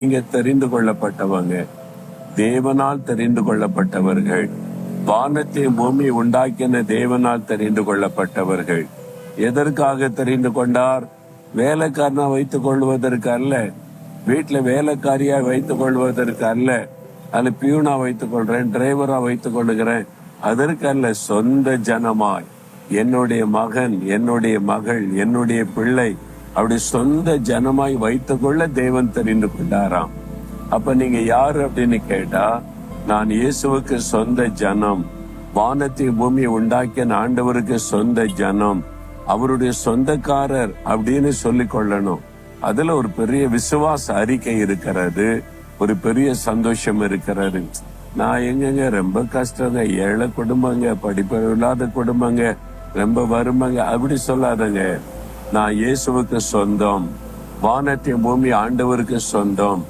நீங்க தெரிந்து கொள்ளப்பட்டவங்க, தேவனால் தெரிந்து கொள்ளப்பட்டவர்கள், வானத்தை பூமி உண்டாக்கின தேவனால் தெரிந்து கொள்ளப்பட்டவர்கள். எதற்காக தெரிந்து கொண்டார்? வேலைக்காரனா வைத்துக் கொள்வதற்கு அல்ல, வீட்டுல வேலைக்காரியா வைத்துக் கொள்வதற்கு அல்ல, அது பியூனா வைத்துக் கொள்றேன், டிரைவரா வைத்துக் கொள்ளுகிறேன், அதற்கு அல்ல. சொந்த ஜனமாய் என்னுடைய மகன், என்னுடைய மகள், என்னுடைய பிள்ளை, அப்படி சொந்த ஜனமாய் வைத்துக் கொள்ள தேவன் தெரிந்து கொண்டாராம். அப்ப நீங்க யாரு அப்படின்னு கேட்டா, நான் இயேசுவுக்கு சொந்த ஜனம், வானத்தை பூமி உண்டாக்கிய ஆண்டவருக்கு சொந்த ஜனம், அவருடைய சொந்தக்காரர் அப்படின்னு சொல்லிக் கொள்ளணும். அதுல ஒரு பெரிய விசுவாச அறிக்கை இருக்கிறது, ஒரு பெரிய சந்தோஷம் இருக்கிறது. நான் எங்கங்க ரொம்ப கஷ்டங்க, ஏழை குடும்பங்க, படிப்பு இல்லாத குடும்பங்க, ரொம்ப வரும்பங்க, அப்படி சொல்லாதங்க. நான் இயேசுவுக்கு சொந்தம், வானத்தின் பூமி ஆண்டவருக்கு சொந்தம்,